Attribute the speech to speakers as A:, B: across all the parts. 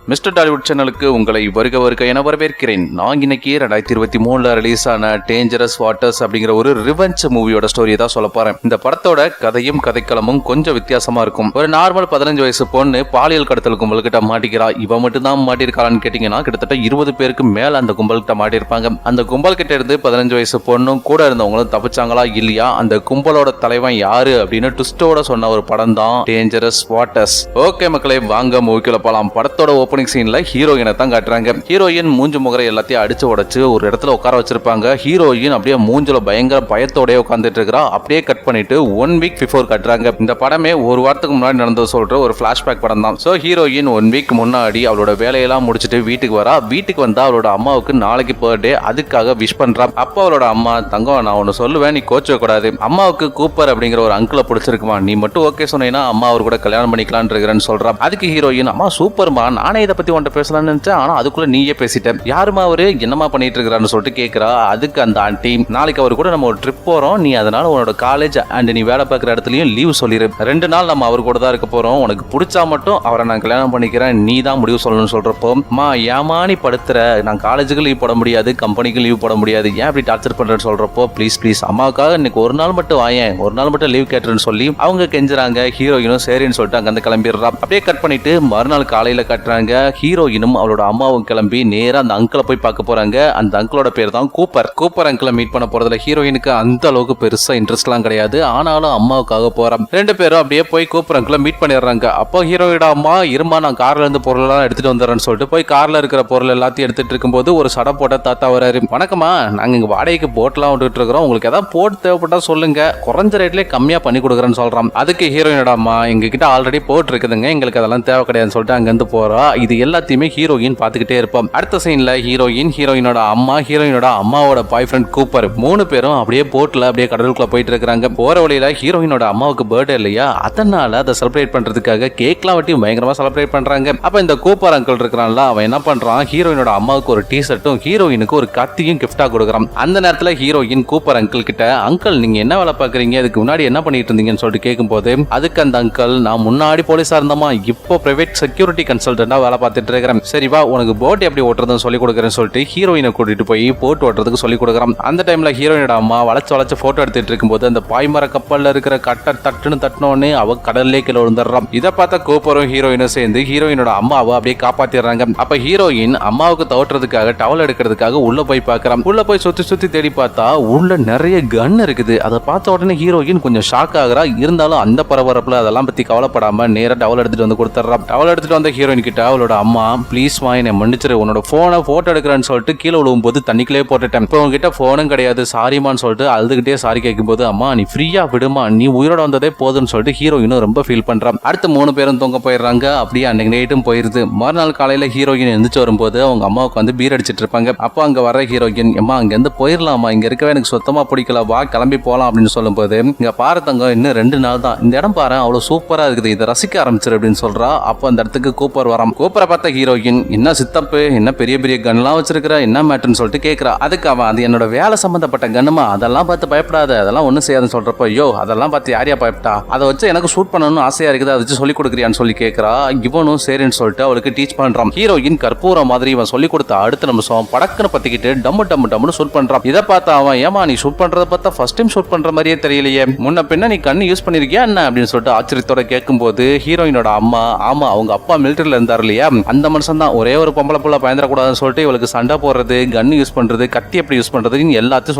A: Mister Tollywood சேனலுக்கு உங்களை வருக என வரவேற்கிறேன். நான் இன்னைக்கு 2023 ரிலீஸ் ஆன டேஞ்சரஸ் வாட்டர்ஸ் அப்படிங்கிற ஒரு ரிவெஞ்ச் மூவியோட ஸ்டோரியை தான் சொல்ல போறேன். இந்த படத்தோட கதையும் கதைக்களமும் கொஞ்சம் வித்தியாசமா இருக்கும். ஒரு நார்மல் 15 வயசு பொண்ணு பாலியல் கடத்தல் கும்பல்கிட்ட மாட்டிக்கிறா. இவ மட்டும் தான் மாட்டிருக்காளான்னு கேட்டீங்கன்னா கிட்டத்தட்ட 20 பேருக்கு மேல அந்த கும்பல்கிட்ட மாட்டிருப்பாங்க. அந்த கும்பல் கிட்ட இருந்து 15 வயசு பொண்ணும் கூட இருந்தவங்களும் தப்பிச்சாங்களா இல்லையா, அந்த கும்பலோட தலைவன் யாரு அப்படின்னு ட்விஸ்டோட சொன்ன ஒரு படம் தான் டேஞ்சரஸ் வாட்டர்ஸ். ஓகே மக்களே, வாங்க மூவிக்குள்ள போலாம். படத்தோட ஓப்பனிங் சீன்ல ஹீரோயினை தான் காட்டுறாங்க. ஹீரோயின் மூஞ்சு முகரை எல்லாத்தையும் அடிச்சு உடைச்சு ஒரு இடத்துல உட்கார வச்சிருப்பாங்க. ஹீரோயின் அப்படியே மூஞ்சில பயங்கர பயத்தோட உட்கார்ந்துட்டு இருக்கா. அப்படியே கட் பண்ணிட்டு 1 வீக் பிஃபோர் காட்டுறாங்க. இந்த படமே ஒரு வாரத்துக்கு முன்னாடி நடந்தது சொல்ற ஒரு பிளாஷ்பேக் படம் தான். சோ ஹீரோயின் 1 வீக் முன்னாடி அவளோட வேலையெல்லாம் முடிச்சிட்டு வீட்டுக்கு வரா. வீட்டுக்கு வந்தா அவளோட அம்மாவுக்கு நாளைக்கு பர்த்டே, அதுக்காக விஷ் பண்றா. அப்ப அவளோட அம்மா, தங்கம் நான் ஒன்னு சொல்லுவேன், நீ கோச்ச கூடாது. அம்மாவுக்கு கூப்பர் அப்படிங்கிற ஒரு அங்கிளை பிடிச்சிருக்குமா, நீ மட்டும் ஓகே சொன்னீங்கன்னா அம்மா அவர் கூட கல்யாணம் பண்ணிக்கலாம்னு இருக்கிறேன்னு சொல்றா. அதுக்கு ஹீரோயின், அம்மா சூப்பர்மா, நானே இதை பத்தி உன்கிட்ட பேசலாம்னு நினைச்சேன், ஆனா அதுக்குள்ள நீயே பேசிட்டேன். யாருமா அவரு, என்னமா பண்ணிட்டு இருக்கிறான்னு சொல்லிட்டு கேட்கிறா. அதுக்கு அந்த ஆண்டி, நாளைக்கு அவர் கூட நம்ம ஒரு ட்ரிப் போறோம், நீ அதனால உன்னோட காலேஜ் அண்ட் நீ வேலை பார்க்குற இடத்துலயும் லீவ் சொல்லிரு. 2 நாள் நம்ம அவர் கூட தான் இருக்க போறோம், உனக்கு பிடிச்சா மட்டும் அவரை நான் கல்யாணம் பண்ணிக்கிறேன், நீ தான் முடிவு சொல்லணும்னு சொல்றப்போ, மா ஏமா நீ படுத்துற, நான் காலேஜுக்கு லீவ் போட முடியாது, கம்பெனிக்கு லீவ் போட முடியாது, ஏன் இப்படி டார்ச்சர் பண்றேன்னு சொல்றப்போ, ப்ளீஸ் ப்ளீஸ் அம்மாவுக்காக இன்னைக்கு ஒரு நாள் மட்டும் வாயேன், ஒரு நாள் மட்டும் லீவ் கேட்டுன்னு சொல்லி அவங்க கெஞ்சுறாங்க. ஹீரோயினும் சரின்னு சொல்லிட்டு அங்க கிளம்பிடுறா. அப்படியே கட் பண்ணிட்டு மறுநாள் காலையில கட்டுறாங்க. ஹீரோயினும் அவளோட அம்மாவும் கிளம்பி நேரா அந்த அங்கிளை போய் பார்க்க போறாங்க. அந்த அங்கிளோட பேர் தான் கூப்பர். கூப்பர் அங்கிளை மீட் பண்ண போறதுல ஹீரோயினுக்கு அந்த அளவுக்கு பெருசா இன்ட்ரெஸ்ட்லாம் கிடையாது. ஆனாலும் அம்மாவுக்காக போறான். 2 பேரும் அப்படியே போய் கூப்பர் அங்கிளை மீட் பண்ணிடுறாங்க. அப்போ ஹீரோயோட அம்மா, இருமா நான் கார்ல இருந்து பொருள் எல்லாம் எடுத்துட்டு வந்துடுறேன்னு சொல்லிட்டு போய் கார்ல இருக்கிற பொருள் எல்லாத்தையும் எடுத்துட்டு இருக்கும்போது ஒரு சடை போட்ட தாத்தா வராரு. வணக்கமா, நாங்க இங்க வாடகைக்கு போட்லாம் விட்டுட்டு இருக்கிறோம், உங்களுக்கு ஏதாவது போட் தேவைப்பட்டா சொல்லுங்க, குறைஞ்ச ரேட்லயே கம்மியா பண்ணி கொடுக்குறேன்னு சொல்றான். அதுக்கு ஹீரோயினோட அம்மா, எங்க கிட்ட ஆல்ரெடி போட் இருக்குதுங்க, எங்களுக்கு அதெல்லாம் தேவை கிடையாதுன்னு சொல்லிட்டு அங்க இருந்து போறா. இது எல்லாத்தையுமே ஹீரோயின் பாத்துக்கிட்டே இருப்போம். அடுத்த சீன்ல ஹீரோயினோட அம்மா, ஹீரோயினோட அம்மாவோட பாய் ஃப்ரெண்ட் கூப்பர் 3 பேரும் அப்படியே போட்ல அப்படியே கடலுக்குள்ள போயிட்டு இருக்காங்க. போற வழியில ஹீரோயினோட அம்மாவுக்கு பர்த்டே இல்லையா, அதனால அதை செலிப்ரேட் பண்றதுக்காக கேக்லாம் வெட்டி பயங்கரமா செலிப்ரேட் பண்றாங்க. அப்ப இந்த கூப்பர் அங்கிள் இருக்கிறான்ல, அவன் என்ன பண்றான், ஹீரோயினோட அம்மாவுக்கு ஒரு டீ-ஷர்ட்டும் ஹீரோயினுக்கு ஒரு கத்தியும் கிஃப்டா கொடுக்குறான். அந்த நேரத்துல ஹீரோயின் கூப்பர் அங்கிள் கிட்ட, அங்கிள் நீங்க என்ன வேலை பாக்குறீங்க, இதுக்கு முன்னாடி என்ன பண்ணிட்டு இருந்தீங்கன்னு சொல்லிட்டு கேட்கும்போது, அதுக்கு அந்த அங்கிள், நான் முன்னாடி போலீஸா இருந்தமா, இப்போ பிரைவேட் செக்யூரிட்டி கன்சல்டன்டா வேலை பார்த்துட்டு இருக்கிறேன், சரி வா உனக்கு போட் எப்படி ஓட்டுறதுன்னு சொல்லி கொடுக்குறேன்னு சொல்லிட்டு ஹீரோயினை கூட்டிட்டு போய் போட் ஓட்டுறதுக்கு சொல்லி கொடுக்குறான். அந்த டைம்ல ஹீரோயினோட அம்மா வளைச்சு போட்டோ எடுத்துட்டு இருக்கும்போது அந்த பாய்மர கப்பல்ல இருக்கிற கட்டை தட்டுன்னு தட்டினோடனே அவ கடல்லே கீழே விழுந்துடுறான். இதை பார்த்த கூப்பரும் ஹீரோயினும் சேர்ந்து ஹீரோயினோட அம்மாவை அப்படியே காப்பாத்திடுறாங்க. அப்ப ஹீரோயின் அம்மாவுக்கு தவட்டுறதுக்காக டவல் எடுக்கிறதுக்காக உள்ள போய் பார்க்கறான். உள்ள போய் சுத்தி தேடி பார்த்தா உள்ள நிறைய கன் இருக்குது. அதை பார்த்த உடனே ஹீரோயின் கொஞ்சம் ஷாக் ஆகுறா. இருந்தாலும் அந்த பரபரப்புல அதெல்லாம் பத்தி கவலைப்படாம நேரா டவல் எடுத்துட்டு வந்து கொடுத்துறான். டவல் எடுத்துட்டு வந்த ஹீரோயின் கிட்ட அவளோட அம்மா, ப்ளீஸ் மா என்னை மன்னிச்சிரு, உன்னோட போனை போட்டோ எடுக்கிறேன்னு சொல்லிட்டு கீழே விழும்போது தண்ணிக்குள்ளே போட்டுட்டேன், இப்போ உங்ககிட்ட போனும் கிடையாது, சாரிமான்னு சொல்லிட்டு அழுதுகிட்டே சாரி கேட்கும்போது, அம்மா நீ ஃப்ரீயா விடுமா, நீ உயிரோட வந்ததே போதுன்னு சொல்லிட்டு ஹீரோயினும் ரொம்ப ஃபீல் பண்றான். அடுத்து 3 பேரும் தூங்க போயிடுறாங்க. அப்படியே அன்னைக்கு நைட்டும் போயிருது. மறுநாள் காலையில ஹீரோயின் எந்திரிச்சு வரும்போது அவங்க அம்மாவுக்கு வந்து பீர் அடிச்சிட்டு இருப்பாங்க. அப்போ அங்க வர ஹீரோயின், அம்மா அங்க இருந்து போயிடலாமா, இங்க இருக்கவே எனக்கு சுத்தமா பிடிக்கல, வா கிளம்பி போலாம் அப்படின்னு சொல்லும்போது, இங்க பாரு தங்கம், இன்னும் 2 நாள் தான், இந்த இடம் பாரு அவ்வளவு சூப்பரா இருக்குது, இதை ரசிக்க ஆரம்பிச்சிரு அப்படின்னு சொல்றா. அப்போ அந்த இடத்துக்கு கூப்பர் வரான். கூப்பரை பார்த்த ஹீரோயின், என்ன சித்தப்பு, என்ன பெரிய பெரிய கன்லாம் வச்சிருக்கிற, என்ன மேட்டர்னு சொல்லிட்டு கேட்கிறா. அதுக்கு அவன், அது என்னோட வேலை சம்பந்தப்பட்ட கன்னுமா, அதெல்லாம் பார்த்து பயப்படாத, அதெல்லாம் ஒன்றும் செய்யாதுன்னு சொல்றப்போ, ஐயோ அதெல்லாம் பார்த்து யாரையா பயப்பட்டா, அதை வச்சு எனக்கு ஷூட் பண்ணணும்னு ஆசையா இருக்குது, அதை வச்சு சொல்லி கொடுக்குறியான்னு சொல்லி கேட்கிறா. இவனும் சரின்னு சொல்லிட்டு அவளுக்கு டீச் பண்றான். ஹீரோயின் கற்பூரம் மாதிரி இவன் சொல்லி கொடுத்த அடுத்த நிமிஷம் படக்குன்னு பத்திக்கிட்டு டம்மு ஷூட் பண்றான். இதை பார்த்தா அவன், ஏமா நீ ஷூட் பண்றத பார்த்தா ஃபர்ஸ்ட் டைம் ஷூட் பண்ற மாதிரியே தெரியலையே, முன்ன பின்ன நீ கண்ணு யூஸ் பண்ணிருக்கியா என்ன அப்படின்னு சொல்லிட்டு ஆச்சரியத்தோட கேட்கும்போது, ஹீரோயினோட அம்மா, ஆமா அவங்க அப்பா மிலிட்டரியில இருந்தார் இல்லையா, அந்த மனுஷன் தான் ஒரே ஒரு பொம்பளை புள்ள பயந்துடக்கூடாதுன்னு சொல்லிட்டு இவளுக்கு சண்டை போடுறது, கன் யூஸ் பண்றது, கத்தி எப்படி யூஸ் பண்றதுன்னு எல்லாத்தையும்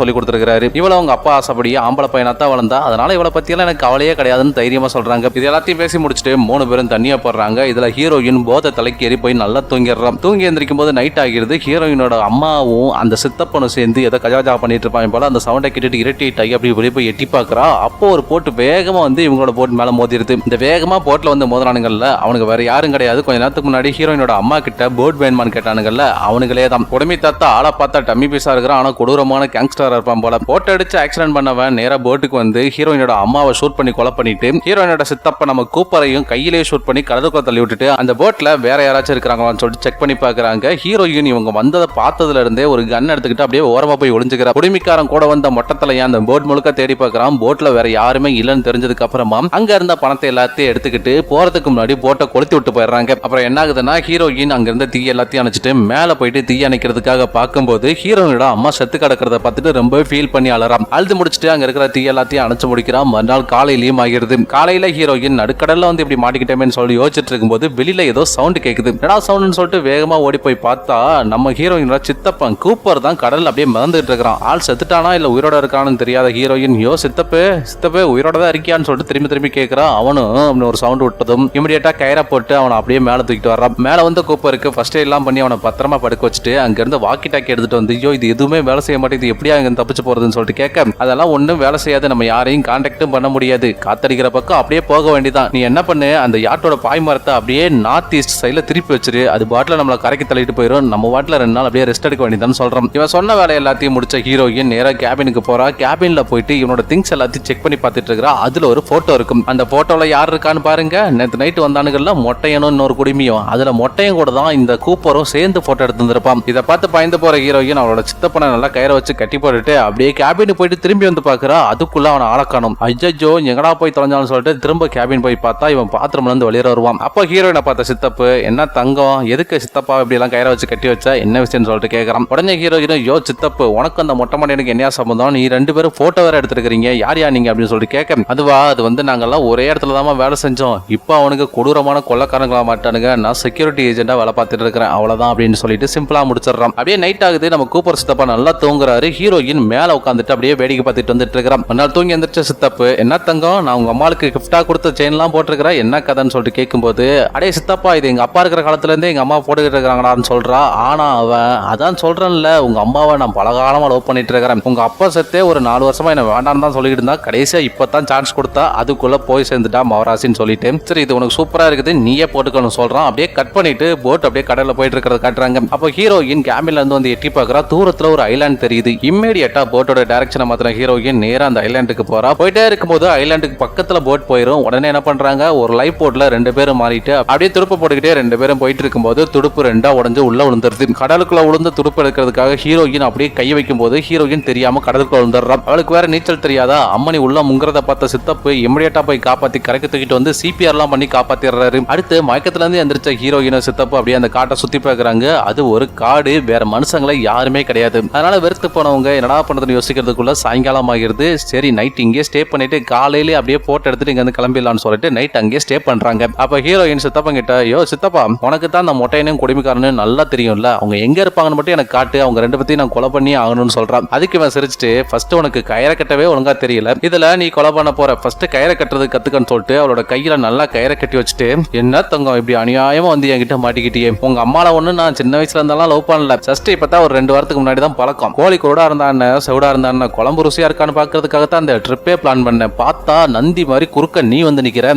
A: சொல்லி கொடுத்துருக்காரு. இவள அவங்க அப்பா ஆசைப்படி ஆம்பளை பையனாத்தான் வளர்ந்தா, அதனால இவளை பத்தி எல்லாம் எனக்கு கவலையே கிடையாதுன்னு தைரியமா சொல்றாங்க. இது எல்லாத்தையும் பேசி முடிச்சுட்டு 3 பேரும் தண்ணியா போடுறாங்க. இதுல ஹீரோயின் போதை தலைக்கு ஏறி போய் நல்லா தூங்கிடுறான். தூங்கி எந்திரிக்கும் போது நைட் ஆகிருது. ஹீரோயினோட அம்மாவும் அந்த சித்தப்பனும் சேர்ந்து ஏதோ கஜாஜா பண்ணிட்டு இருப்பாங்க போல. அந்த சவுண்டை கேட்டுட்டு இரிட்டேட் ஆகி அப்படி வெளியே போய் எட்டி பாக்குறா. அப்போ ஒரு போட்டு வேகமா வந்து இவங்களோட போட் மேல மோதிருது. இந்த வேகமா போட்ல வந்து மோதினானுங்கல்ல, அவனுக்கு வேற யாரும் கிடையாது, கொஞ்ச நேரத்துக்கு முன்னாடி ஹீரோயினோட அம்மா கிட்ட போட் வேணுமான்னு கேட்டானுங்கல்ல, அவனுங்களே தான். உடம்பி தாத்தா ஆளை பார்த்தா டம்மி பீஸா இருக்கிறான், ஆனா கொடூரமான கேங்ஸ்டரா இருப்பான் போல. போட்டோ அடிச்சு ஆக்சிடென்ட் பண்ணவன் நேரா போட்டுக்கு வந்து ஹீரோயினோட அம்மாவை ஷூட் பண்ணி கொலை பண்ணிட்டு ஹீரோயினோட சித்தப்ப நம்ம கூப்பரையும் கையிலேயே ஷூட் பண்ணி கடலுக்குள்ள தள்ளி விட்டுட்டு அந்த போட்ல வேற யாராச்சும் இருக்கிறாங்களான்னு சொல்லிட்டு செக் பண்ணி பாக்குறாங்க. ஹீரோயின் இவங்க வந்ததை பார்த்ததுல இருந்தே ஒரு கன் எடுத்துக்கிட்டு அப்படியே ஓரமா போய் ஒளிஞ்சுக்கிறா. குடிமிக்காரன் கூட வந்த மொட்டத்தலையா அந்த போட் முழுக்க தேடி பாக்குறான். போட்ல வேற யாருமே இல்லைன்னு தெரிஞ்சதுக்கு அப்புறமா அங்க இருந்த பணத்தை எல்லாத்தையும் எடுத்துக்கிட்டு போறதுக்கு முன்னாடி போட்டை கொளுத்தி விட்டு போயிடுறாங்க. அப்புறம் என்ன ஆகுதுன்னா ஹீரோயின் அங்க இருந்த தீ எல்லாத்தையும் அணைச்சிட்டு மேல போயிட்டு தீ அணைக்கிறதுக்காக பார்க்கும்போது ஹீரோயினோட அம்மா செத்து கிடக்கிறத பார்த்துட்டு ரொம்ப ஃபீல் பண்ணி அழறாம். அழுது முடிச்சுட்டு அங்க இருக்கிற தீ எல்லாத்தையும் அணைச்சு முடிக்கிறான். மறுநாள் காலையிலயும் ஆகிடுது. காலையில ஹீரோயின் நடுக்கடல்ல வந்து இப்படி மாட்டிக்கிட்டேன்னு சொல்லி யோசிச்சுட்டு இருக்கும்போது வெளியில ஏதோ சவுண்ட் கேக்குது. என்னடா சவுண்ட்னு சொல்லிட்டு வேகமா ஓடி போய் பார்த்தா நம்ம ஹீரோயினோட சித்தப்பன் கூப்பர் தான் கடல்ல அப்படியே மிதந்துட்டு இருக்கிறான். ஆள் செத்துட்டானா இல்ல உயிரோட இருக்கான்னு தெரியாத ஹீரோயின் யோ சித்தப்பே உயிரோட தான் இருக்கியான்னு சொல்லிட்டு திரும்பி கேட்கிறான். அவனும் ஒரு சவுண்ட் விட்டதும் இமிடியேட்டா கயிறை போட்டு அவனை அப்படியே மேல தூக்கிட்டு வர்றான். மேல வந்து கூப்பருக்கு ஃபர்ஸ்ட் எல்லாம் பண்ணி அவனை பத்திரமா படுக்க வச்சுட்டு அங்க இருந்து வாக்கி டாக்கி எடுத்துட்டு வந்து ஐயோ இது எதுவுமே வேலை செய்ய மாட்டேங்குது எப்படியா இங்க தப்பிச்சு போறதுன்னு சொல்லிட்டு கேட்க அதெல்லாம் ஒண்ணும் வேலை செய்யாது நம்ம யாரையும் கான்டாக்டும் பண்ண முடியாது காத்தடிக்கிற பக்கம் அப்படியே போக வேண்டியதான் நீ என்ன பண்ணு அந்த யாட்டோட பாய் மரத்தை அப்படியே நார்த் ஈஸ்ட் சைட்ல திருப்பி வச்சிரு அது பாட்டில நம்மள கரைக்கு தள்ளிட்டு போயிடும் நம்ம பாட்டில 2 நாள் அப்படியே ரெஸ்ட் எடுக்க வேண்டியதான்னு சொல்றோம். இவன் சொன்ன வேலை எல்லாத்தையும் முடிச்ச ஹீரோயின் நேரா கேபினுக்கு போறா. கேபின்ல போயிட்டு இவனோட திங்ஸ் எல்லாத்தையும் செக் பண்ணி பார்த்துட்டு இருக்கா. அதுல ஒரு போட்டோ இருக்கும். அந்த போட்டோல யார் இருக்கான்னு பாருங்க. நேற்று நைட் வந்தானுங்கல்ல மொட்டையனும் இன்னொரு குடிமையும் அதுல மொட்டையும் கூட தான் இந்த கூப்பரும் சேர்ந்து போட்டோ எடுத்து இருப்பான். இதை பார்த்து பயந்து போற ஹீரோயின் அவளோட சித்தப்பனை நல்லா கயிறை வச்சு கட்டி போட்டுட்டு அப்படியே கேபினுக்கு போயிட்டு திரும்பி வந்து பாக்குறா. அதுக்குள்ள அவனை ஆளக்கானும். ஐயோ எங்கடா போய் தொலைஞ்சான்னு சொல்லிட்டு திரும்ப கேபின் போய் பார்த்தா இவன் பாத்ரூம்ல இருந்து வெளியே வருவான். அப்போ ஹீரோயினை பார்த்த சித்தப்பு என்ன தங்கம் எதுக்கு சித்தப்பா இப்படி எல்லாம் கயிறை வச்சு கட்டி வச்சா என்ன விஷயம்னு சொல்லிட்டு கேட்கறான். உடனே ஹீரோயின் யோ சித்தப்பு உனக்கு அந்த மொட்டை மண்டையனுக்கு என்ன சம்பந்தம் நீ 2 பேரும் போட்டோ வேற எடுத்துருக்கீங்க யார் நீங்க அப்படின்னு சொல்லிட்டு கேட்க அதுவா அது வந்து நாங்கெல்லாம் ஒரே இடத்துல தான் வேலை செஞ்சோம் இப்போ அவனுக்கு கொடூரமான கொள்ளக்காரங்களா மாட்டானுங்க நான் செக்யூரிட்டி ஏஜென்டா வேலை பார்த்துட்டு இருக்கிறேன் அவ்வளவுதான் அப்படின்னு சொல்லிட்டு சிம்பிளா முடிச்சிடறான். அப்படியே நைட் ஆகுது. நம்ம கூப்பர் சித்தப்பா நல்லா தூங்குறாரு. ஹீரோயின் மேல உட்காந்துட்டு அப்படியே வேடிக்கை பார்த்துட்டு வந்துட்டு இருக்கிறான். ஒரு நாள் தூங்கி எந்திரிச்ச சித்தப்பு என்ன தங்கம் நான் உங்க அம்மாளுக்கு கிஃப்டா கொடுத்த செயின் எல்லாம் போட்டிருக்கிறேன் என்ன கதைன்னு சொல்லிட்டு கேட்கும்போது அடே சித்தப்பா இது எங்க அப்பா இருக்கிற காலத்துல இருந்தே எங்க அம்மா போட்டுக்கிட்டு இருக்காங்கடான்னு சொல்றா. ஆனா அவன் அதான் சொல்றேன்ல உங்க அம்மாவை நான் பலகாலமா லவ் பண்ணிட்டு இருக்கிறேன் உங்க அப்பா செத்தே ஒரு 4 வருஷமா என்ன வேண்டான்னு தான் சொல்லிட்டு இருந்தா கடைசியா இப்பதான் சான்ஸ் கொடுத்தா அதுக்குள்ள போய் சேர்ந்துட்டா மவராசின்னு சொல்லிட்டு சரி இது உனக்கு சூப்பரா இருக்குது நீயே போட்டுக்கணும் சொல்றான். அப்படியே கட் பண்ணிட்டு போட் அப்படியே கடல்ல போயிட்டு இருக்கிறத காட்டுறாங்க. அப்போ ஹீரோயின் கேபின்ல இருந்து வந்து எட்டி பாக்குறா. தூரத்துல ஒரு ஐலாண்ட் தெரியுது. இம்மீடியட்டா போட்டோட டைரக்ஷனை மாத்திர ஹீரோயின் நேரா அந்த ஐலாண்டுக்கு போறா. போயிட்டே இருக்கும்போது ஐலாண்டுக்கு பக்கத்துல போட் போயிரும். உடனே என்ன பண்றாங்க ஒரு லைஃப் போட்ல 2 பேரும் மாறிட்டு அப்படியே துடுப்பு போட்டுக்கிட்டே 2 பேரும் போயிட்டு இருக்கும்போது துடுப்பு 2ஆ உடைஞ்சு உள்ள விழுந்துருது. கடலுக்குள்ள விழுந்து துடுப்பு எடுக்கிறதுக்காக ஹீரோயின் அப்படியே கை வைக்கும் போது ஹீரோயின் தெரியாம கடலுக்குள்ள விழுந்துடுறான். அவளுக்கு வேற நீச்சல் தெரியாதா. அம்மனி உள்ள முங்குறத பார்த்த சித்தப்பு இமிடியேட்டா போய் காப்பாத்தி கரைக்கு தூக்கிட்டு வந்து சிபிஆர் எல்லாம் பண்ணி காப்பாத்திடுறாரு. அடுத்து மயக்கத்துல இருந்து எந்திரிச்ச ஹீரோயின் சித்தப்பு அப்படியே அந்த காட்டை சுத்தி பார்க்கறாங்க. அது ஒரு காடு வேற மனுஷங்களை யாருமே கிடையாது. அதனால வெறுத்து போனவங்க என்னடா பண்றதுன்னு யோசிக்கிறதுக்குள்ள சாயங்காலம் ஆகிருது. சரி நைட் இங்கே ஸ்டே பண்ணிட்டு காலையில அப்படியே போட்டோ எடுத்துட்டு இங்க வந்து கிளம்பிடலாம்னு சொல்லிட்டு நைட் அங்கே ஸ்டே பண்றாங்க. அப்ப ஹீரோயின் சித்தப்பா கிட்ட யோ சித்தப்பா உனக்கு தான் அந்த மொட்டையனும் குடிமைக்காரனு நல்லா தெரியும்ல அவங்க எங்க இருப்பாங்கன்னு மட்டும் எனக்கு காட்டு அவங்க 2 பத்தியும் நான் கொலை பண்ணி ஆகணும்னு சொல்றான். அதுக்கு இவன் சிரிச்சுட்டு ஃபர்ஸ்ட் உனக்கு கயிறை கட்டவே ஒழுங்கா தெரியல இதுல நீ கொலை பண்ண போற ஃபர்ஸ்ட் கயிறை கட்டுறது கத்துக்கன்னு சொல்லிட்டு அவளோட கையில நல்லா கயிறை கட்டி வச்சுட்டு என்ன தங்கம் இப்படி அநியாயமா வந்து என்கிட்ட மாட்டிக்கிட்டியே உங்க அம்மால ஒண்ணு நான் சின்ன வயசுல இருந்தாலும் லவ் பண்ணல ஜஸ்ட் இப்பதான் ஒரு 2 வாரத்துக்கு முன்னாடி தான் பழக்கம் கோழி குருடா இருந்தான்னு செவிடா இருந்தான்னு குழம்பு ருசியா இருக்கான்னு பாக்குறதுக்காக தான் அந்த ட்ரிப்பே பிளான் பண்ணேன் பார்த்தா நந்தி மாதிரி குறுக்க நீ வந்து நிக்கிற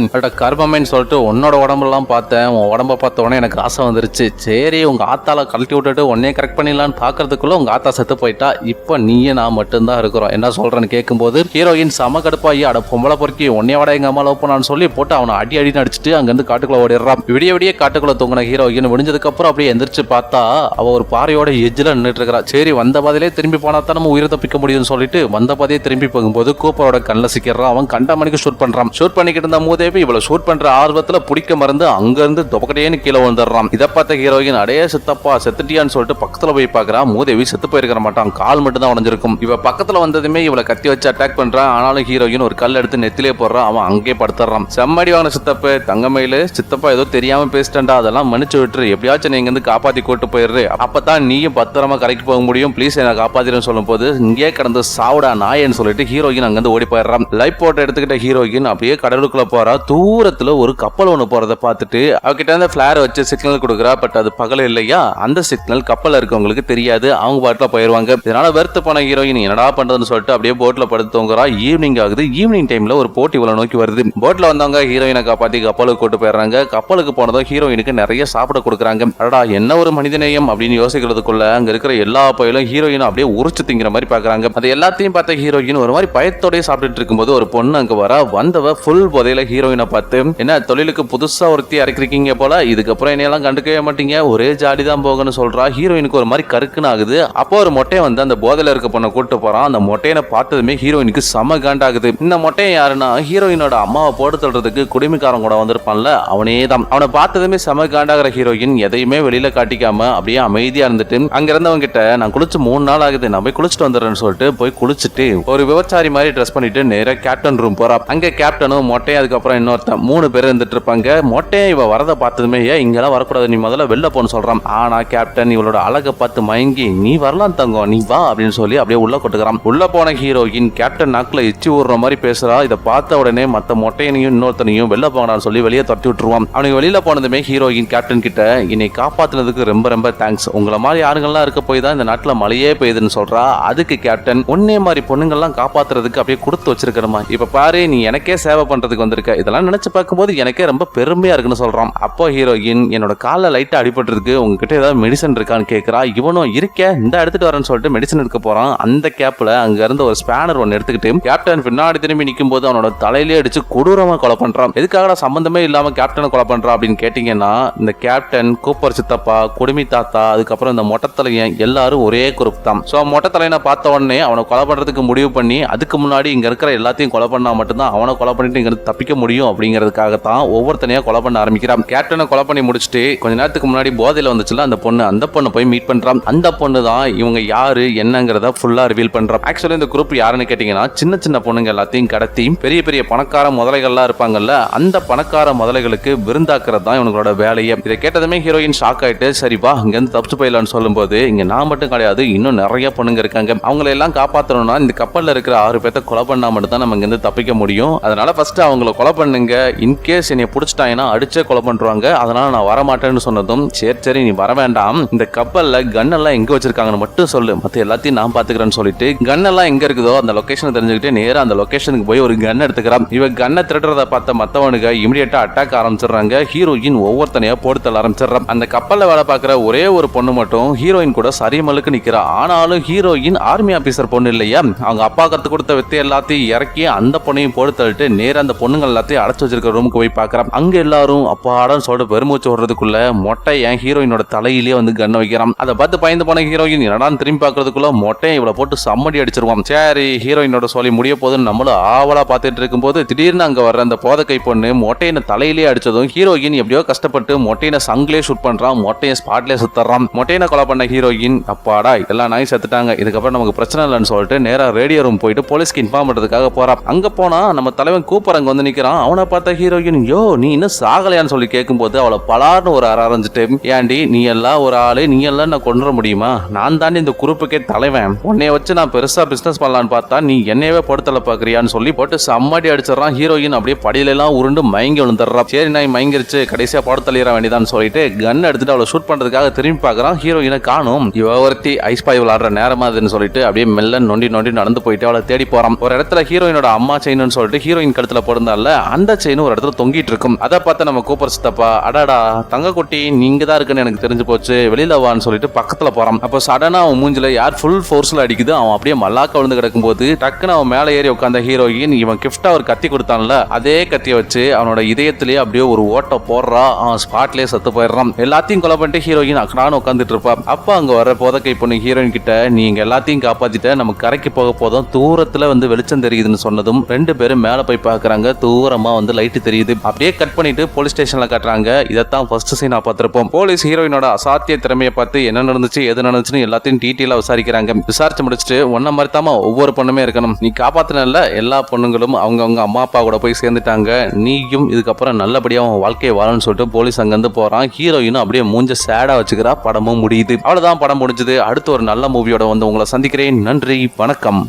A: கர்மமேன்னு சொல்லிட்டு உன்னோட உடம்பெல்லாம் பார்த்தேன் உன் உடம்ப பார்த்த உடனே எனக்கு ஆசை வந்துருச்சு சரி உங்க ஆத்தால கழட்டி விட்டுட்டு உன்னையே கரெக்ட் பண்ணிடலான்னு பாக்குறதுக்குள்ள உங்க ஆத்தா செத்து போயிட்டா இப்ப நீயே நான் மட்டும்தான் இருக்கிறோம் என்ன சொல்றேன்னு கேட்கும்போது ஹீரோயின் சம கடுப்பாயி அட பொம்பளை பொறுக்கி உன்னைய விட எங்க அம்மா லவ் பண்ணான்னு சொல்லி போட்டு அவனை அடி அடின்னு அடிச்சுட்டு அங்கிருந்து காட்டுக்குள்ள ஓடிடுறான். விடிய காட்டுக்குள்ள தூங்கின ஹீரோயின் விடிஞ்சதுக்கு அப்புறம் அப்படியே எந்திரிச்சு பார்த்தா அவ ஒரு பாறையோட எஜ்ஜில் நின்றுட்டு இருக்கிறா. சரி வந்த பாதையிலே திரும்பி போனா தான் நம்ம உயிரை தப்பிக்க முடியும்னு சொல்லிட்டு வந்த பாதையே திரும்பி போகும்போது கூப்பரோட கண்ணில் சிக்கிறான். அவன் கண்ட மணிக்கு ஷூட் பண்றான். ஷூட் பண்ணிக்கிட்டு இருந்த மூதேவி இவ்வளவு ஷூட் பண்ற ஆர்வத்துல பிடிக்க மறந்து அங்க இருந்து தொப்பக்கடையேன்னு கீழே வந்துடுறான். இதை பார்த்த ஹீரோயின் அடைய சித்தப்பா செத்துட்டியான்னு சொல்லிட்டு பக்கத்துல போய் பாக்குறான். மூதேவி செத்து போயிருக்க மாட்டான் கால் மட்டும் தான் உடஞ்சிருக்கும். இவ பக்கத்துல வந்ததுமே இவளை கத்தி வச்சு அட்டாக் பண்றான். ஆனாலும் ஹீரோயின் ஒரு கல் எடுத்து நெத்திலே போடுறான். அவன் அங்கே படுத்துறான். செம்மடி வாங்கின சித்தப்பு தங்கமயிலு சித்தப்பா ஏதோ தெரியாம பேசிட்டா அதெல்லாம் மன்னிச்சு விட்டுரு எப்படியாச்சும் நீங்க வந்து காப்பாத்தி கூட்டு போயிடுறு அப்பதான் நீயும் பத்திரமா கரைக்கு போக முடியும் ப்ளீஸ் என்ன காப்பாத்திரும் சொல்லும் போது இங்கே கடந்து சாவுடா நாயன்னு சொல்லிட்டு ஹீரோயின் அங்கிருந்து ஓடி போயிடுறான். லைஃப் போட்டோ எடுத்துக்கிட்ட ஹீரோயின் அப்படியே கடலுக்குள்ள போறா. தூரத்துல ஒரு கப்பல் ஒண்ணு போறதை பார்த்துட்டு அவகிட்ட இருந்து பிளார் வச்சு சிக்னல் கொடுக்குறா. பட் அது பகல் இல்லையா அந்த சிக்னல் கப்பல் இருக்கவங்களுக்கு தெரியாது அவங்க பாட்டுல போயிருவாங்க. இதனால வெறுத்து போன ஹீரோயின் என்னடா பண்றதுன்னு சொல்லிட்டு அப்படியே போட்ல படுத்து தூங்குறா. ஈவினிங் ஆகுது. ஈவினிங் டைம்ல ஒரு போட்டி இவளை நோக்கி வருது. போட்ல வந்தவங்க ஹீரோயினை காப்பாத்தி கப்பலுக்கு கூட்டு போயிடுறாங்க. கப்பலுக்கு போனதும் ஹீரோயினுக்கு நிறைய சாப்பிட கொடுக்குறாங்க. அடடா என்ன ஒரு மனிதநேயம் அப்படின்னு யோசிக்கிறதுக்குள்ள அங்க இருக்கிற எல்லா பயிலும் ஹீரோயினும் அப்படியே உரிச்சு திங்கிற மாதிரி பாக்குறாங்க. அது எல்லாத்தையும் பார்த்த ஹீரோயின் ஒரு மாதிரி பயத்தோடய சாப்பிட்டுட்டு இருக்கும்போது ஒரு பொண்ணு அங்க வர வந்தவ ஃபுல் போதையில ஹீரோயினை பார்த்து என்ன தொழிலுக்கு புதுசா ஒருத்தி அரைக்கிறீங்க போல இதுக்கப்புறம் என்னையெல்லாம் கண்டுக்கவே மாட்டீங்க ஒரே ஜாலிதான் போகணும்னு சொல்றா. ஹீரோயினுக்கு ஒரு மாதிரி கருக்குன்னு ஆகுது. அப்போ ஒரு மொட்டையை வந்து அந்த போதையில இருக்க பொண்ணை கூட்டு போறான். அந்த மொட்டையனை பார்த்ததுமே ஹீரோயினுக்கு செம காண்டாகுது. இந்த மொட்டையை யாருன்னா ஹீரோயினோட அம்மாவை போட்டு தள்ளுறதுக்கு குடிமைக்காரன் கூட வந்திருப்பான்ல அவனே தான். அவனை பார்த்ததுமே செம காண்டாகிற ஹீரோயின் எதையுமே வெளியில காட்டிக்காம அப்படியே அமைதியா இருந்துட்டு அங்க இருந்தவங்க கிட்ட நான் குளிச்சு 3 நாள் ஆகுது, நான் போய் குளிச்சுட்டு வந்துடுறேன்னு சொல்லிட்டு போய் குளிச்சுட்டு ஒரு விபச்சாரி மாதிரி ட்ரெஸ் பண்ணிட்டு நேரா கேப்டன் ரூம் போறா. அங்க கேப்டனும் மொட்டையும் அதுக்கப்புறம் இன்னொருத்தன் 3 பேர் இருந்துட்டு இருப்பாங்க. மொட்டையை இவ வரத பார்த்ததுமே இங்கெல்லாம் வரக்கூடாது, நீ முதல்ல வெளில போன்னு சொல்றான். ஆனா கேப்டன் இவளோட அழகை பார்த்து மயங்கி நீ வரலாம் தங்கம், நீ வா அப்படின்னு சொல்லி அப்படியே உள்ள கொட்டுக்கிறான். உள்ள போன ஹீரோயின் கேப்டன் நாக்குல எச்சி ஊறுற மாதிரி பேசுறா. இதை பார்த்த உடனே மத்த மொட்டையனையும் இன்னொருத்தனையும் வெளில போங்கடான்னு சொல்லி வெளியே தட்டி விட்டுருவான். அவனுக்கு வெளியில போனதுமே ஹீரோயின் கேப்டன் கிட்ட என்னை காப்பாத்துனதுக்கு ரொம்ப ரொம்ப தேங்க்ஸ், உங்களை மாதிரி யாருங்கெல்லாம் இருக்க போய் தான் இந்த நாட்டுல மழையே பெய்யுதுன்னு சொல்றா. அதுக்கு கேப்டன் உன்னே மாதிரி பொண்ணுங்கள்லாம் காப்பாத்துறதுக்கு அப்படியே கொடுத்து வச்சிருக்கணுமா, இப்ப பாரு நீ எனக்கே சேவை பண்றதுக்கு வந்திருக்க, இதெல்லாம் நினைச்சு பார்க்கும்போது எனக்கே ரொம்ப பெருமையா இருக்குன்னு சொல்றான். அப்போ ஹீரோயின் என்னோட காலில் லைட்டா அடிபட்டிருக்கு, உங்ககிட்ட ஏதாவது மெடிசன் இருக்கான்னு கேட்கறா. இவனும் இருக்க இந்த எடுத்துட்டு வரேன்னு சொல்லிட்டு மெடிசன் எடுக்க போறான். அந்த கேப்ல அங்க இருந்து ஒரு ஸ்பேனர் ஒன்னு எடுத்துக்கிட்டு கேப்டன் பின்னாடி திரும்பி நிற்கும் போது அவனோட தலையிலே அடிச்சு கொடூரமா கொலை பண்றான். எதுக்காக சம்பந்தமே இல்லாம கேப்டனை கொலை பண்றான் அப்படின்னு கேட்டீங்கன்னா, இந்த கேப்டன், கூப்பர் சித்தப்பா, குடுமி தாத்தா, அதுக்கப்புறம் இந்த மொட்டத்தலையன் எல்லாரும் ஒரே குரூப் தான். சோ மொட்டத்தலையனை பார்த்த உடனே அவனை கொலை பண்றதுக்கு முடிவு பண்ணி அதுக்கு முன்னாடி இங்க இருக்கிற எல்லாத்தையும் கொலை பண்ணா மட்டும்தான் அவனை கொலை பண்ணிட்டு இங்க தப்பிக்க முடியும் அப்படிங்கிறதுக்காகத்தான் ஒவ்வொருத்தனையா கொலை பண்ண ஆரம்பிக்கிறான். கேப்டனை கொலை பண்ணி முடிச்சுட்டு கொஞ்ச நேரத்துக்கு முன்னாடி போதையில வந்துச்சுல அந்த பொண்ணு போய் மீட் பண்றான். அந்த பொண்ணு தான் இவங்க யாரு என்னங்கிறத ஃபுல்லா ரிவீல் பண்றான். ஆக்சுவலி இந்த குரூப் யாருன்னு கேட்டீங்கன்னா, சின்ன சின்ன பொண்ணுங்க எல்லாத்தையும் கடத்தி பெரிய பெரிய பணக்கார முதலைகள்லாம் இருப்பாங்கல்ல, அந்த பணக்கார முதலைகளுக்கு விருந்தாக்குறது தான் இவங்களோட வேலையை. இதை கேட்டதுமே ஹீரோயின் ஷாக் ஆயிட்டு சரி வா இங்க இருந்து தப்பிச்சு போயிடலான்னு சொல்லும் போது, இங்க நான் மட்டும் கிடையாது இன்னும் நிறைய பொண்ணுங்க இருக்காங்க, அவங்களை எல்லாம் காப்பாற்றணும்னா இந்த கப்பல்ல இருக்கிற 6 பேர்த்த கொலை பண்ணா மட்டும் தான் நம்ம இங்க இருந்து தப்பிக்க முடியும். அதனால ஃபர்ஸ்ட் அவங்கள கொலை பண்ணுங்க, இன்கேஸ் என்னை பிடிச்சிட்டாங்கன்னா அடிச்சே கொலை பண்றாங்க, அதனால நான் வரமாட்டேன்னு சொன்னதும் சரி நீ வர வேண்டாம், இந்த கப்பல்ல கன் எல்லாம் எங்க வச்சிருக்காங்கன்னு மட்டும் சொல்லு, மத்த எல்லாத்தையும் நான் பாத்துக்கிறேன்னு சொல்லிட்டு கன் எல்லாம் எங்க இருக்குதோ அந்த லொகேஷன் தெரிஞ்சுக்கிட்டு நேரா அந்த லொகேஷனுக்கு போய் ஒரு கன் எடுத்துக்கிறான். இவ கன்னை திருடுறத பார்த்த மத்தவனுக்கு இமிடியேட்டா அட்டாக் ஆரம்பிச்சிடுறாங்க. ஹீரோயின் ஒவ்வொருத்தனையா போட்டு தள்ள ஆரம்பிச்சிடறான். அந்த கப்பல்ல வேலை பார்க்குற ஒரே ஒரு பொண்ணு மட்டும் ஹீரோயின் கூட சரியமலுக்கு நிக்கிறா. ஆனாலும் ஹீரோயின் ஆர்மி ஆபீசர் பொண்ணு இல்லையா, அவங்க அப்பா கத்து கொடுத்த வித்தை எல்லாத்தையும் இறக்கி அந்த பொண்ணையும் போட்டு தள்ளிட்டு நேரா அந்த பொண்ணுங்க எல்லாத்தையும் அடைச்சு வச்சிருக்க ரூமுக்கு போய் பார்க்கறான். அங்க எல்லாரும் அப்பாடான்னு சொல்லிட்டு பெருமூச்சு விடுறதுக்குள்ள மொட்டை என் ஹீரோயினோட தலையிலேயே வந்து கண்ண வைக்கிறான். அதை பார்த்து பயந்து போன ஹீரோயின் என்னடான்னு திரும்பி பார்க்கறதுக்குள்ள மொட்டையை இவ்வளவு போட்டு சம்மடி அடிச்சிருவான். சரி ஹீரோயினோட சொல்லி முடிய போதுன்னு நம்மளும் ஆவலா பார்த்துட்டு இருக்கும்போது திடீர்னு அங்க வர்ற அந்த போதக்கை பொண்ணு மொட்டையின தலையிலேயே அடிச்சதும் ஹீரோயின் எப்படியோ கஷ்டப்பட்டு மொட்டையின சங்கிலே ஷூட் பண்றான். மொட்டையை ஸ்பாட்லேயே சுத்தறான். மொட்டையின கொலை பண்ண ஹீரோயின் அப்பாடா எல்லாம் நாய் செத்துட்டாங்க, இதுக்கப்புறம் நமக்கு பிரச்சனை இல்லைன்னு சொல்லிட்டு நேரா ரேடியோ ரூம் போயிட்டு போலீஸ்க்கு இன்ஃபார்ம் பண்றதுக்காக போறான். அங்க போனா நம்ம தலைவன் கூப்பர் அங்க வந்து நிக்கிறான். அவனை பார்த்த ஹீரோயின் யோ நீ இன்னும் சாகலையான்னு சொல்லி கேட்கும்போது அவளை பலார்னு ஒரு அரைஞ்சிட்டு ஏண்டி நீ எல்லாம் ஒரு ஆளு, நீ எல்லாம் நான் கொண்டு முடியுமா, நான் தாண்டி இந்த குரூப்புக்கே தலைவன், உன்னைய வச்சு நான் பெருசா பிசினஸ் பண்ணலான்னு பார்த்தா நீ என்னையவே படுத்தல பாக்குறியான்னு சொல்லி போட்டு சம்மாடி அடிச்சிடறான். ஹீரோயின் அப்படியே படியில எல்லாம் உருண்டு மயங்கி விழுந்துடுறான். சரி நான் மயங்கிருச்சு கடைசியா படுத்தலிட வேண்டியதான்னு சொல்லிட்டு கன் எடுத்துட்டு அவளை ஷூட் பண்றதுக்காக திரும்பி பாக்குறான். ஹீரோயினை காணும். இவ ஒருத்தி ஐஸ் பாய் விளையாடுற நேரமா அதுன்னு சொல்லிட்டு அப்படியே மெல்ல நொண்டி நடந்து போயிட்டு அவளை தேடி போறான். ஒரு இடத்துல ஹீரோயினோட அம்மா செயின்னு சொல்லிட்டு ஹீரோயின் கழுத்துல போடுந்தால அந்த செயின் ஒரு இடத்துல தொங்கிட்டு இருக்கும். அதை பார்த்து நம்ம கூப்பர் சித்தப்பா அடாடா தங்க குட்டி நீங்க தான் இருக்குன்னு எனக்கு தெரிஞ்சு போச்சு, வெளியில வான்னு சொல்லிட்டு பக்கத்துல போறான். அப்போ சடனா அவன் மூஞ்சில யார் ஃபுல் ஃபோர்ஸ்ல அடிக்குது. அவன் அப்படியே மல்லாக்க விழுந்து கிடக்கும் போது டக்குன்னு அவன் மேல ஏறி உட்கார்ந்த ஹீரோயின் இவன் கிஃப்டா ஒரு கத்தி கொடுத்தான்ல அதே கத்தியை வச்சு அவனோட இதயத்திலேயே அப்படியே ஒரு ஓட்ட போடுறா. அவன் ஸ்பாட்லயே சத்து போயிடுறான். எல்லாத்தையும் கொலை பண்ணிட்டு ஹீரோயின் அக்கடான்னு உட்காந்துட்டு இருப்பா. அப்ப அங்க வர போதக்கை பொண்ணு ஹீரோயின் கிட்ட நீங்க எல்லாத்தையும் காப்பாத்திட்ட, நம்ம கரைக்கு போக போதும், தூரத்துல வந்து வெளிச்சம் தெரியுதுன்னு சொன்னதும் 2 பேரும் மேல போய் பாக்குறாங்க. தூரமா வந்து லைட் தெரியுது. அப்படியே கட் பண்ணிட்டு போலீஸ் ஸ்டேஷன்ல காட்டுறாங்க. இதைத்தான் ஃபர்ஸ்ட் சீனா பார்த்திருப்போம். போலீஸ் ஹீரோயினோட அசாத்திய திறமையை பார்த்து என்ன நடந்துச்சு எது நடந்துச்சுன்னு எல்லாத்தையும் டீட்டெயிலா விசாரிக்கிறாங்க. விசாரிச்சு முடிச்சுட்டு ஒன்ன மாதிரி தாமா ஒவ்வொரு பொண்ணுமே இருக்கணும், நீ காப்பாத்தினல எல்லா பொண்ணுங்களும் அவங்க அம்மா அப்பா கூட போய் சேர்ந்துட்டாங்க, நீயும் இதுக்கப்புறம் நல்லபடியா உன் வாழ்க்கையை வாழணும்னு சொல்லிட்டு போலீஸ் அங்கிருந்து போறான். ஹீரோயினும் அப்படியே மூஞ்ச சேடா வச்சுக்கிறா. படமும் முடியுது. அவ்வளவுதான் படம் முடிஞ்சது. அடுத்து ஒரு நல்ல மூவியோட வந்து உங்களை சந்திக்கிறேன். நன்றி வணக்கம்.